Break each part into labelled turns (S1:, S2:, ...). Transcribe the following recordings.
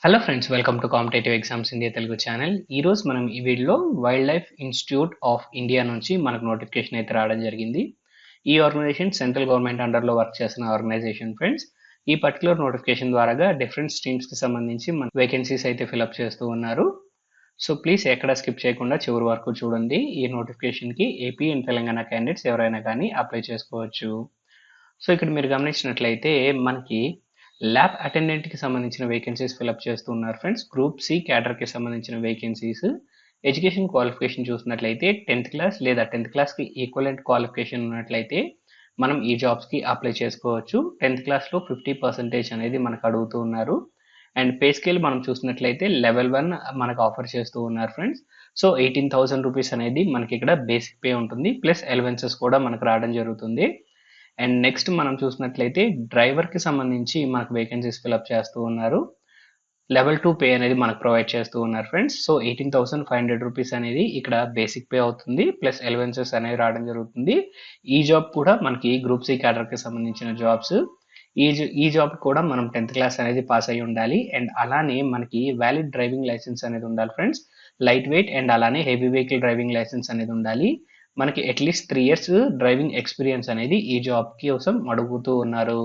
S1: Hello friends, welcome to competitive exams India Telugu channel. ఈరోజు మనం ఈ వీడియోలో wild life institute of India నుంచి మనకు నోటిఫికేషన్ అయితే రావడం జరిగింది. ఈ ఆర్గనైజేషన్ సెంట్రల్ గవర్నమెంట్ అండర్లో వర్క్ చేస్తున్న ఆర్గనైజేషన్ ఫ్రెండ్స్. ఈ పర్టికులర్ నోటిఫికేషన్ ద్వారా డిఫరెంట్ స్ట్రీమ్స్కి సంబంధించి మన వేకెన్సీస్ అయితే ఫిలప్ చేస్తూ ఉన్నారు. సో ప్లీజ్ ఎక్కడ స్కిప్ చేయకుండా చివరి వరకు చూడండి. ఈ నోటిఫికేషన్కి ఏపీ అండ్ తెలంగాణ క్యాండిడేట్స్ ఎవరైనా కానీ అప్లై చేసుకోవచ్చు. సో ఇక్కడ మీరు గమనించినట్లయితే మనకి ల్యాబ్ అటెండెంట్కి సంబంధించిన వేకెన్సీస్ ఫిలప్ చేస్తున్నారు ఫ్రెండ్స్. గ్రూప్ సి క్యాడర్కి సంబంధించిన వేకెన్సీస్. ఎడ్యుకేషన్ క్వాలిఫికేషన్ చూసినట్లయితే 10th క్లాస్ లేదా 10th క్లాస్కి ఈక్వలెంట్ క్వాలిఫికేషన్ ఉన్నట్లయితే మనం ఈ జాబ్స్కి అప్లై చేసుకోవచ్చు. 10th క్లాస్లో 50% అనేది మనకు అడుగుతూ ఉన్నారు. అండ్ పే స్కేల్ మనం చూసినట్లయితే లెవెల్ 1 మనకు ఆఫర్ చేస్తూ ఉన్నారు ఫ్రెండ్స్. సో 18,000 రూపీస్ అనేది మనకి ఇక్కడ బేసిక్ పే ఉంటుంది, ప్లస్ అలవెన్సెస్ కూడా మనకు రావడం జరుగుతుంది. అండ్ నెక్స్ట్ మనం చూసినట్లయితే డ్రైవర్కి సంబంధించి మనకు వేకెన్సీస్ ఫిలప్ చేస్తూ ఉన్నారు. లెవెల్ 2 పే అనేది మనకు ప్రొవైడ్ చేస్తూ ఉన్నారు ఫ్రెండ్స్. సో 18,500 రూపీస్ అనేది ఇక్కడ బేసిక్ పే అవుతుంది, ప్లస్ అలవెన్సెస్ అనేవి రావడం జరుగుతుంది. ఈ జాబ్ కూడా మనకి గ్రూప్ సి క్యాడర్కి సంబంధించిన జాబ్స్. ఈ జాబ్ కూడా మనం 10th క్లాస్ అనేది పాస్ అయ్యి ఉండాలి. అండ్ అలానే మనకి వ్యాలిడ్ డ్రైవింగ్ లైసెన్స్ అనేది ఉండాలి ఫ్రెండ్స్. లైట్ వెయిట్ అండ్ అలానే హెవీ వెహికల్ డ్రైవింగ్ లైసెన్స్ అనేది ఉండాలి. మనకి అట్లీస్ట్ 3 years డ్రైవింగ్ ఎక్స్పీరియన్స్ అనేది ఈ జాబ్ కోసం అడుగుతూ ఉన్నారు.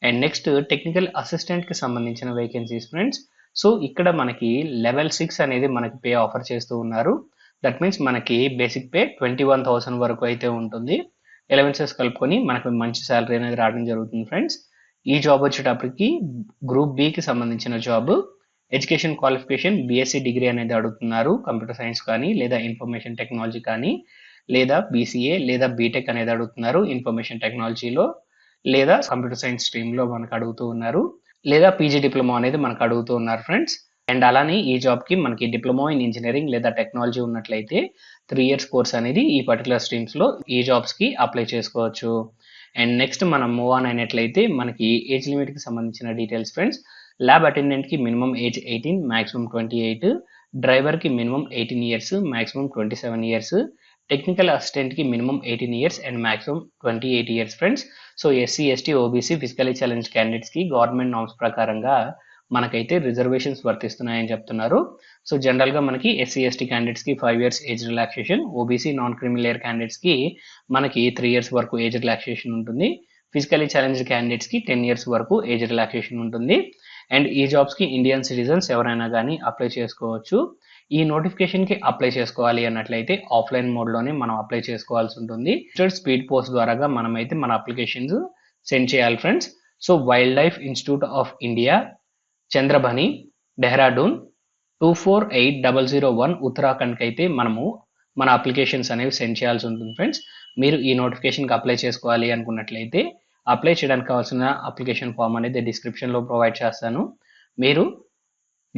S1: అండ్ నెక్స్ట్ టెక్నికల్ అసిస్టెంట్కి సంబంధించిన వేకెన్సీస్ ఫ్రెండ్స్. సో ఇక్కడ మనకి లెవెల్ 6 అనేది మనకి పే ఆఫర్ చేస్తూ ఉన్నారు. దట్ మీన్స్ మనకి బేసిక్ పే 21,000 వరకు అయితే ఉంటుంది. అలవెన్సెస్ కలుపుకొని మనకు మంచి శాలరీ అనేది రావడం జరుగుతుంది ఫ్రెండ్స్. ఈ జాబ్ వచ్చేటప్పటికి గ్రూప్ బికి సంబంధించిన job. Education qualification BSc degree అనేది అడుగుతున్నారు. కంప్యూటర్ సైన్స్ కానీ లేదా ఇన్ఫర్మేషన్ టెక్నాలజీ కానీ లేదా బీసీఏ లేదా బీటెక్ అనేది అడుగుతున్నారు ఇన్ఫర్మేషన్ టెక్నాలజీలో, లేదా కంప్యూటర్ సైన్స్ స్ట్రీమ్లో మనకు అడుగుతూ ఉన్నారు, లేదా పీజీ డిప్లొమా అనేది మనకు అడుగుతూ ఉన్నారు ఫ్రెండ్స్. అండ్ అలానే ఈ జాబ్కి మనకి డిప్లొమా ఇన్ ఇంజనీరింగ్ లేదా టెక్నాలజీ ఉన్నట్లయితే 3 years కోర్స్ అనేది ఈ పర్టికులర్ స్ట్రీమ్స్లో ఈ జాబ్స్కి అప్లై చేసుకోవచ్చు. అండ్ నెక్స్ట్ మనం మూవ్ ఆన్ అయినట్లయితే మనకి ఏజ్ లిమిట్కి సంబంధించిన డీటెయిల్స్ ఫ్రెండ్స్. ల్యాబ్ అటెండెంట్కి మినిమం ఏజ్ 18, మ్యాక్సిమం 28. డ్రైవర్కి minimum 18 years, maximum 27 years. Technical అసిస్టెంట్కి minimum 18 years and maximum 28 years friends. So SC, ST, OBC physically challenge క్యాండిడేట్స్కి గవర్నమెంట్ నామ్స్ ప్రకారంగా మనకైతే రిజర్వేషన్స్ వర్తిస్తున్నాయని చెప్తున్నారు. సో జనరల్గా మనకి ఎస్సీ, ఎస్టీ క్యాండిడేట్స్కి 5 years age relaxation, OBC non creamy layer క్యాండిడేట్స్కి మనకి 3 years వరకు ఏజ్ రిలాక్సేషన్ ఉంటుంది. ఫిజికలీ ఛాలెంజ్ క్యాండిడేట్స్కి 10 years వరకు ఏజ్ రిలాక్సేషన్ ఉంటుంది. అండ్ ఈ జాబ్స్కి ఇండియన్ సిటిజన్స్ ఎవరైనా కానీ అప్లై చేసుకోవచ్చు. ఈ నోటిఫికేషన్కి అప్లై చేసుకోవాలి అన్నట్లయితే ఆఫ్లైన్ మోడ్లోనే మనం అప్లై చేసుకోవాల్సి ఉంటుంది. స్పీడ్ పోస్ట్ ద్వారా మనమైతే మన అప్లికేషన్స్ సెండ్ చేయాలి friends. So wildlife institute of India, Chandrabani, Dehradun 248001 ఉత్తరాఖండ్కి అయితే మనము మన అప్లికేషన్స్ అనేవి సెండ్ చేయాల్సి ఉంటుంది ఫ్రెండ్స్. మీరు ఈ నోటిఫికేషన్కి అప్లై చేసుకోవాలి అనుకున్నట్లయితే అప్లై చేయడానికి కావాల్సిన అప్లికేషన్ ఫామ్ అనేది డిస్క్రిప్షన్లో ప్రొవైడ్ చేస్తాను. మీరు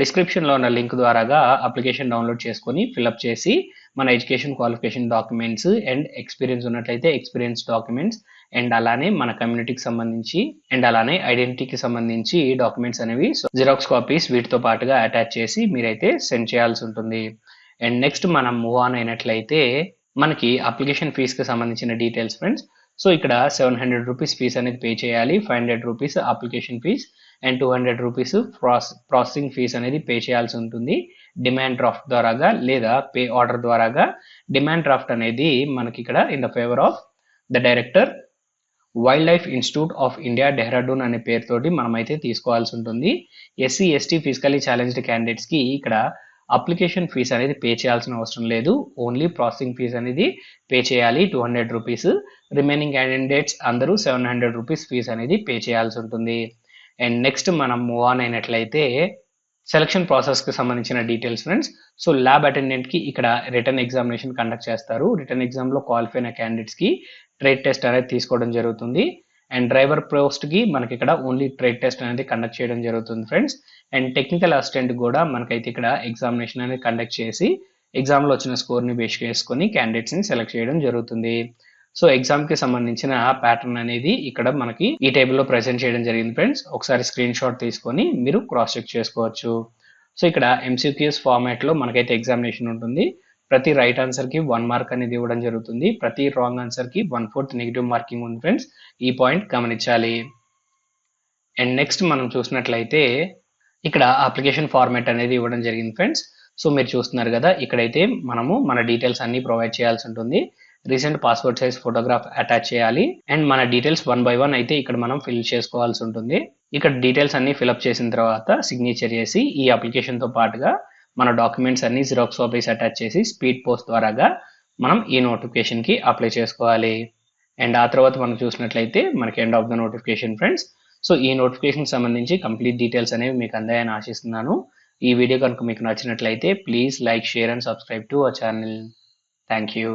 S1: డిస్క్రిప్షన్లో ఉన్న లింక్ ద్వారాగా అప్లికేషన్ డౌన్లోడ్ చేసుకొని ఫిలప్ చేసి మన education qualification documents and experience ఉన్నట్లయితే ఎక్స్పీరియన్స్ డాక్యుమెంట్స్ అండ్ అలానే మన కమ్యూనిటీకి సంబంధించి అండ్ అలానే ఐడెంటిటీకి సంబంధించి డాక్యుమెంట్స్ అనేవి జిరాక్స్ కాపీస్ వీటితో పాటుగా అటాచ్ చేసి మీరైతే సెండ్ చేయాల్సి ఉంటుంది. అండ్ నెక్స్ట్ మనం మూవ్ ఆన్ అయినట్లయితే మనకి అప్లికేషన్ ఫీజుకి సంబంధించిన డీటెయిల్స్ ఫ్రెండ్స్. సో ఇక్కడ 700 రూపీస్ ఫీజ్ అనేది పే చేయాలి. 500 rupees application fee and 200 rupees processing fee అనేది పే చేయాల్సి ఉంటుంది. డిమాండ్ డ్రాఫ్ట్ ద్వారాగా లేదా పే ఆర్డర్ ద్వారాగా. డిమాండ్ డ్రాఫ్ట్ అనేది మనకి ఇక్కడ in the favour of the director wildlife institute of India Dehradun అనే పేరుతోటి మనమైతే తీసుకోవాల్సి ఉంటుంది. ఎస్సీ, ఎస్టీ ఫిజికలీ ఛాలెంజ్డ్ క్యాండిడేట్స్కి ఇక్కడ అప్లికేషన్ ఫీజ్ అనేది పే చేయాల్సిన అవసరం లేదు. ఓన్లీ ప్రాసెసింగ్ ఫీజ్ అనేది పే చేయాలి 200 రూపీస్. రిమైనింగ్ క్యాండిడేట్స్ అందరూ 700 రూపీస్ ఫీజ్ అనేది పే చేయాల్సి ఉంటుంది. అండ్ నెక్స్ట్ మనం మూవ్ ఆన్ అయినట్లయితే సెలక్షన్ ప్రాసెస్కి సంబంధించిన డీటెయిల్స్ ఫ్రెండ్స్. సో ల్యాబ్ అటెండెంట్కి ఇక్కడ రిటర్న్ ఎగ్జామినేషన్ కండక్ట్ చేస్తారు. రిటర్న్ ఎగ్జామ్లో క్వాలిఫై అయిన క్యాండిడేట్స్కి ట్రేడ్ టెస్ట్ అనేది తీసుకోవడం జరుగుతుంది. అండ్ డ్రైవర్ పోస్ట్కి మనకి ఇక్కడ ఓన్లీ ట్రేడ్ టెస్ట్ అనేది కండక్ట్ చేయడం జరుగుతుంది ఫ్రెండ్స్. అండ్ టెక్నికల్ అసిస్టెంట్ కూడా మనకైతే ఇక్కడ ఎగ్జామినేషన్ అనేది కండక్ట్ చేసి ఎగ్జామ్లో వచ్చిన స్కోర్ని బేస్ చేసుకొని క్యాండిడేట్స్ని సెలెక్ట్ చేయడం జరుగుతుంది. సో ఎగ్జామ్కి సంబంధించిన ప్యాటర్న్ అనేది ఇక్కడ మనకి ఈ టేబుల్లో ప్రెజెంట్ చేయడం జరిగింది ఫ్రెండ్స్. ఒకసారి స్క్రీన్ షాట్ తీసుకొని మీరు క్రాస్ చెక్ చేసుకోవచ్చు. సో ఇక్కడ ఎంసీక్యూఎస్ ఫార్మాట్లో మనకైతే ఎగ్జామినేషన్ ఉంటుంది. ప్రతి రైట్ ఆన్సర్కి 1 మార్క్ అనేది ఇవ్వడం జరుగుతుంది. ప్రతి రాంగ్ ఆన్సర్కి 1/4 నెగిటివ్ మార్కింగ్ ఉంది ఫ్రెండ్స్. ఈ పాయింట్ గమనించాలి. అండ్ నెక్స్ట్ మనం చూసినట్లయితే ఇక్కడ అప్లికేషన్ ఫార్మాట్ అనేది ఇవ్వడం జరిగింది ఫ్రెండ్స్. సో మీరు చూస్తున్నారు కదా, ఇక్కడైతే మనము మన డీటెయిల్స్ అన్ని ప్రొవైడ్ చేయాల్సి ఉంటుంది. Recent passport size photograph attach చేయాలి అండ్ మన డీటెయిల్స్ 1 by 1 అయితే ఇక్కడ మనం ఫిల్ చేసుకోవాల్సి ఉంటుంది. ఇక్కడ డీటెయిల్స్ అన్ని ఫిల్అప్ చేసిన తర్వాత సిగ్నేచర్ చేసి ఈ అప్లికేషన్ తో పాటుగా మన డాక్యుమెంట్స్ అన్ని జిరాక్స్ కాపీస్ అటాచ్ చేసి స్పీడ్ పోస్ట్ ద్వారాగా మనం ఈ నోటిఫికేషన్ కి అప్లై చేసుకోవాలి. అండ్ ఆ తర్వాత మనం చూసినట్లయితే మనకి end of the notification friends. So ఈ నోటిఫికేషన్ సంబంధించి కంప్లీట్ డీటెయిల్స్ అనేవి మీకు అందాయని ఆశిస్తున్నాను. ఈ వీడియో కనుక మీకు నచ్చినట్లయితే please like, share and subscribe to our channel. Thank you.